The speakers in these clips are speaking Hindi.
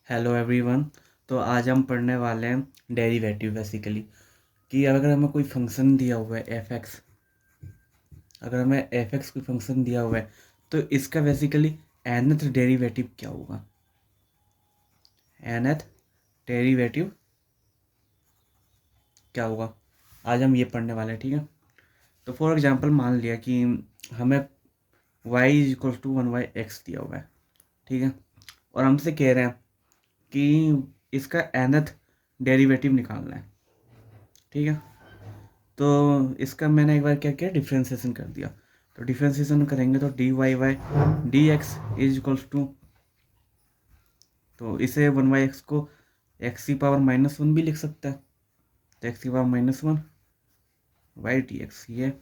Hello everyone. तो आज हम पढ़ने वाले हैं डेरिवेटिव बेसिकली कि अगर हमें कोई फंक्शन दिया हुआ है एफ एक्स, अगर हमें एफ एक्स कोई फंक्शन दिया हुआ है तो इसका बेसिकली nth डेरिवेटिव क्या होगा। nth डेरिवेटिव क्या होगा आज हम ये पढ़ने वाले हैं, ठीक है। तो फॉर एग्जांपल मान लिया कि हमें y is equal to 1/x दिया हुआ है, ठीक है, और हमसे कह रहे हैं कि इसका nth डेरिवेटिव निकालना है, ठीक है। तो इसका मैंने एक बार क्या किया, डिफ्रेंसिएशन कर दिया। तो डिफ्रेंसिएशन करेंगे तो d y by d x is equals to, तो इसे 1/x को एक्स की पावर -1 भी लिख सकता है। तो एक्स की पावर -1 बाई डी एक्स, ये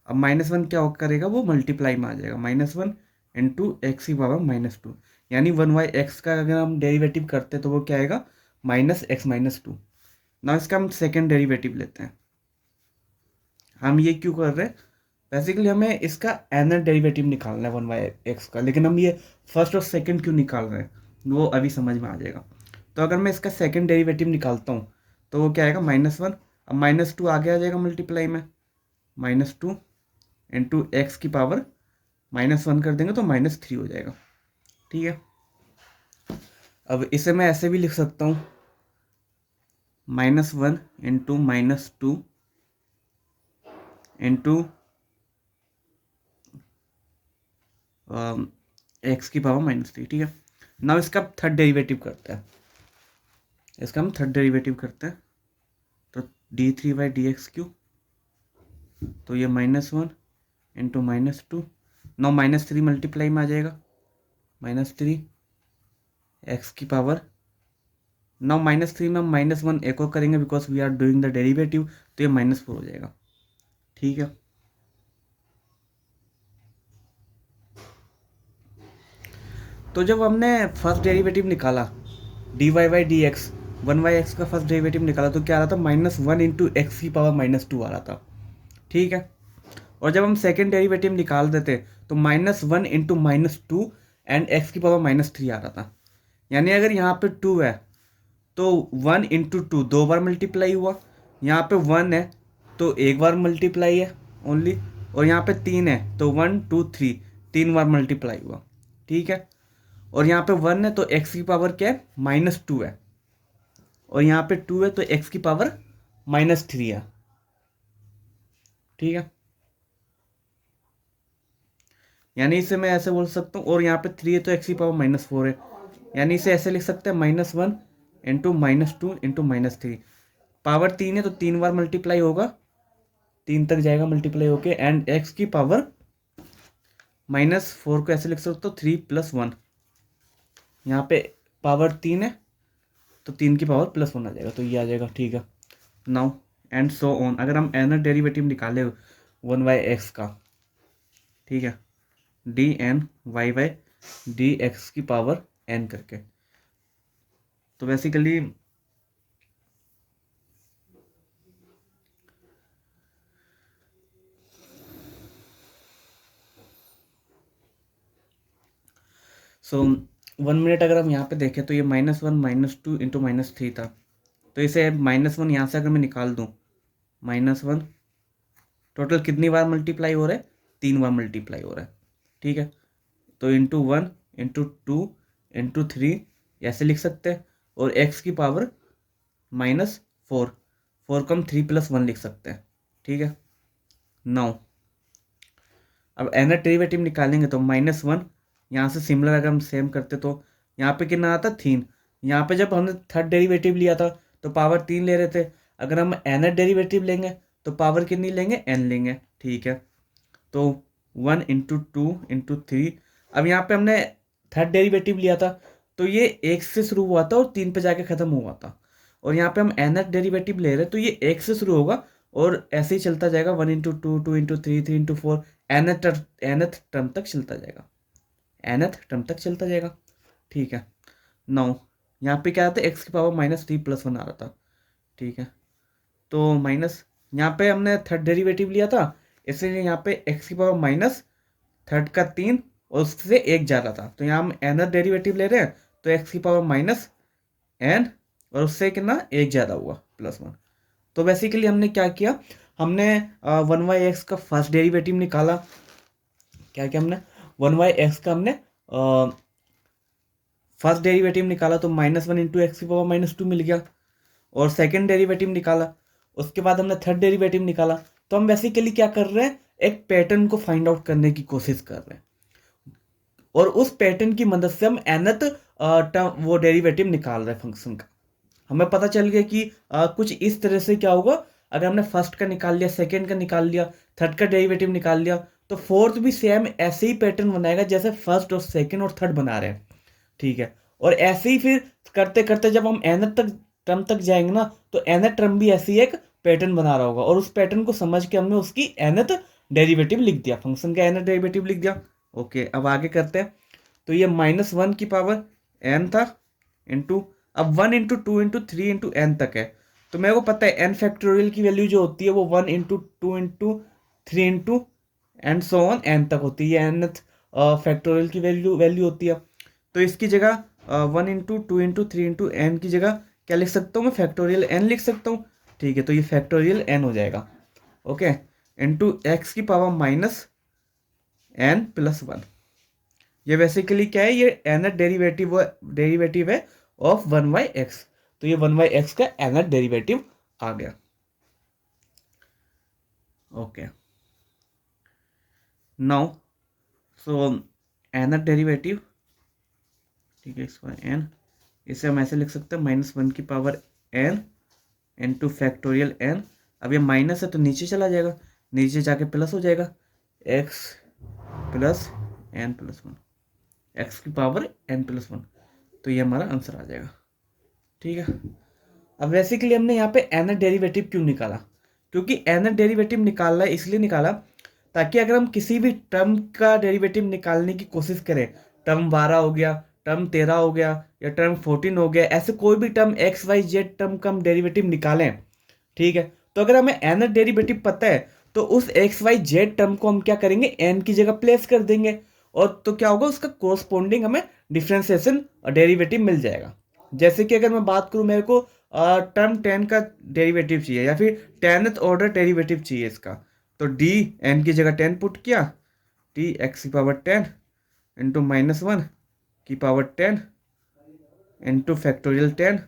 अब -1 क्या करेगा, वो मल्टीप्लाई में आ जाएगा। -1 इंटू एक्स की पावर -2, यानी 1/x का अगर हम डेरिवेटिव करते हैं तो वो क्या आएगा, -x-2। ना इसका हम सेकेंड डेरिवेटिव लेते हैं। हम ये क्यों कर रहे हैं, बेसिकली हमें इसका nth डेरिवेटिव निकालना है 1/x का, लेकिन हम ये फर्स्ट और सेकंड क्यों निकाल रहे हैं वो अभी समझ में आ जाएगा। तो अगर मैं इसका सेकंड डेरिवेटिव निकालता हूँ तो वो क्या आएगा, -1। अब -2 आगे आ जाएगा मल्टीप्लाई में, -2 इंटू एक्स की पावर -1 कर देंगे तो -3 हो जाएगा, ठीक है। अब इसे मैं ऐसे भी लिख सकता हूँ, -1 इंटू -2 इंटू एक्स की पावर -3, ठीक है। नाउ इसका थर्ड डेरिवेटिव करते हैं, इसका हम थर्ड डेरिवेटिव करते हैं। तो d3/dx3, तो ये -1 इंटू -2, नाउ -3 मल्टीप्लाई में आ जाएगा, -3 एक्स की पावर, नाउ -3 में हम -1 एक और करेंगे because we are doing the derivative, तो ये -4 हो जाएगा, ठीक है। तो जब हमने फर्स्ट डेरिवेटिव निकाला dy/dx, 1/x का फर्स्ट डेरिवेटिव निकाला तो क्या आ रहा था, -1 इंटू एक्स की पावर -2 आ रहा था, ठीक है। और जब हम सेकेंड डेरिवेटिव निकाल देते तो -1 इंटू -2 एंड एक्स की पावर -3 आ रहा था। यानी अगर यहाँ पे 2 है तो 1 इंटू 2 दो बार मल्टीप्लाई हुआ, यहाँ पे 1 है तो एक बार मल्टीप्लाई है ओनली, और यहाँ पे 3 है तो 1 2 3 तीन बार मल्टीप्लाई हुआ, ठीक है। और यहाँ पे 1 है तो एक्स की पावर क्या है, -2 है, और यहाँ पे 2 है तो एक्स की पावर -3 है, ठीक है। यानी इसे मैं ऐसे बोल सकता हूँ, और यहाँ पे 3 है तो एक्स की पावर -4 है, यानी इसे ऐसे लिख सकते हैं, -1 इंटू -2 इंटू -3। पावर 3 है तो 3 बार मल्टीप्लाई होगा, 3 तक जाएगा मल्टीप्लाई होके, एंड एक्स की पावर -4 को ऐसे लिख सकते हो 3 + 1, यहाँ पे पावर 3 है तो 3 की पावर +1 आ जाएगा, तो ये आ जाएगा, ठीक है। नाउ एंड सो ऑन, अगर हम nth डेरिवेटिव निकाले 1/x का, ठीक है, dny/dx की पावर n करके, तो बेसिकली सो 1 मिनट अगर हम यहाँ पे देखें तो ये -1 -2 इंटू -3 था, तो इसे -1 यहाँ से अगर मैं निकाल दूँ, -1 टोटल कितनी बार मल्टीप्लाई हो रहा है, 3 बार मल्टीप्लाई हो रहा है, ठीक है। तो इंटू 1 इंटू 2 इंटू 3 ऐसे लिख सकते हैं, और एक्स की पावर -4, 4 को हम 3 + 1 लिख सकते हैं, ठीक है। नाउ अब nth डेरिवेटिव निकालेंगे तो -1 यहाँ से सिमिलर अगर हम सेम करते तो यहाँ पे कितना आता, 3। यहाँ पे जब हमने थर्ड डेरिवेटिव लिया था तो पावर 3 ले रहे थे, अगर हम nth डेरिवेटिव लेंगे तो पावर कितनी लेंगे, n लेंगे, ठीक है। तो 1 इंटू 2 इंटू 3, अब यहाँ पे हमने थर्ड डेरिवेटिव लिया था तो ये 1 से शुरू हुआ था और 3 पे जाके ख़त्म हुआ था, और यहाँ पे हम nth डेरिवेटिव ले रहे हैं तो ये 1 से शुरू होगा और ऐसे ही चलता जाएगा, 1 into 2 2 into 3 3 into 4 nth term तक चलता जाएगा, nth टर्म तक चलता जाएगा, ठीक है। नाउ यहाँ पे क्या आता है, एक्स की पावर -3 + 1 आ रहा था, ठीक है। तो माइनस यहाँ पे हमने थर्ड डेरिवेटिव लिया था, इसलिए यहाँ पे एक्स की पावर -3 का 3 और उससे 1 जा रहा था, तो यहाँ हम nth डेरिवेटिव ले रहे हैं तो एक्स की पावर माइनस एन, और उससे कितना एक ज़्यादा हुआ +1। तो बेसिकली हमने क्या किया, हमने 1/x का फर्स्ट डेरिवेटिव निकाला। क्या क्या हमने 1/x का हमने फर्स्ट डेरिवेटिव निकाला, तो -1 इंटू एक्स की पावर -2 मिल गया। और सेकंड डेरिवेटिव निकाला, उसके बाद हमने थर्ड डेरिवेटिव निकाला। तो हम बेसिकली क्या कर रहे हैं, एक पैटर्न को फाइंड आउट करने की कोशिश कर रहे हैं, और उस पैटर्न की मदद से हम nth टर्म वो डेरिवेटिव निकाल रहे हैं फंक्शन का। हमें पता चल गया कि कुछ इस तरह से क्या होगा, अगर हमने फर्स्ट का निकाल लिया, सेकंड का निकाल लिया, थर्ड का डेरिवेटिव निकाल लिया, तो फोर्थ भी सेम ऐसे ही पैटर्न बनाएगा जैसे फर्स्ट और सेकंड और थर्ड बना रहे हैं। ठीक है, और ऐसे ही फिर करते करते जब हम nth तक टर्म तक जाएंगे ना, तो nth टर्म भी ऐसे ही एक पैटर्न बना रहा होगा, और उस पैटर्न को समझ के हमने उसकी nth डेरिवेटिव लिख दिया, फंक्शन का nth डेरिवेटिव लिख दिया। ओके, अब आगे करते हैं। तो ये -1 की पावर n था, इंटू, अब 1 इंटू 2 इंटू 3 इंटू एन तक है, तो मेरे को पता है एन फैक्टोरियल की वैल्यू जो होती है वो 1 into 2 into 3 into and so on an तक होती है, एन फैक्टोरियल की वैल्यू वैल्यू होती है। तो इसकी जगह 1 इंटू 2 इंटू 3 इंटू एन की जगह क्या लिख सकता हूँ मैं, फैक्टोरियल एन लिख सकता हूँ। ठीक है, तो ये फैक्टोरियल एन हो जाएगा। ओके, इंटू एक्स की पावर -n+1। ये बेसिकली क्या है, ये nth डेरिवेटिव है ऑफ 1/x। तो ये 1/x का nth डेरिवेटिव आ गया। Okay, now so nth derivative, ठीक है, इसको n, इसे हम ऐसे लिख सकते हैं -1 की power n into factorial n। अब ये माइनस है तो नीचे चला जाएगा, नीचे जाके प्लस हो जाएगा, x प्लस n+1, एक्स की पावर n+1। तो ये हमारा आंसर आ जाएगा। ठीक है, अब बेसिकली हमने यहाँ पे nth डेरिवेटिव क्यों निकाला, क्योंकि nth डेरिवेटिव निकालना इसलिए निकाला ताकि अगर हम किसी भी टर्म का डेरिवेटिव निकालने की कोशिश करें, टर्म 12 हो गया, टर्म 13 हो गया, या टर्म 14 हो गया, ऐसे कोई भी टर्म XYZ टर्म का हम डेरिवेटिव निकालें, ठीक है, तो अगर हमें nth डेरिवेटिव पता है तो उस XYZ टर्म को हम क्या करेंगे, n की जगह प्लेस कर देंगे, और तो क्या होगा, उसका कोरस्पोंडिंग हमें डिफ्रेंसिएशन डेरिवेटिव मिल जाएगा। जैसे कि अगर मैं बात करूं, मेरे को टर्म 10 का डेरिवेटिव चाहिए, या फिर 10th ऑर्डर डेरिवेटिव चाहिए इसका, तो डी एन की जगह 10 पुट किया, टी एक्स की पावर 10 इंटू -1 की पावर 10 इंटू फैक्टोरियल 10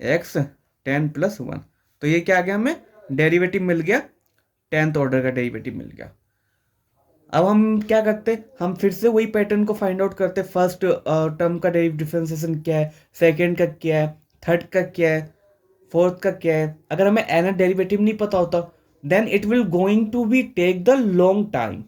एक्स 10+1। तो ये क्या आ गया, हमें डेरिवेटिव मिल गया, 10th ऑर्डर का डेरिवेटिव मिल गया। अब हम क्या करते, हम फिर से वही पैटर्न को फाइंड आउट करते, फर्स्ट टर्म का डिफरेंशिएशन क्या है, सेकंड का क्या है, थर्ड का क्या है, फोर्थ का क्या है। अगर हमें nth डेरिवेटिव नहीं पता होता, then it will going to be take the long time.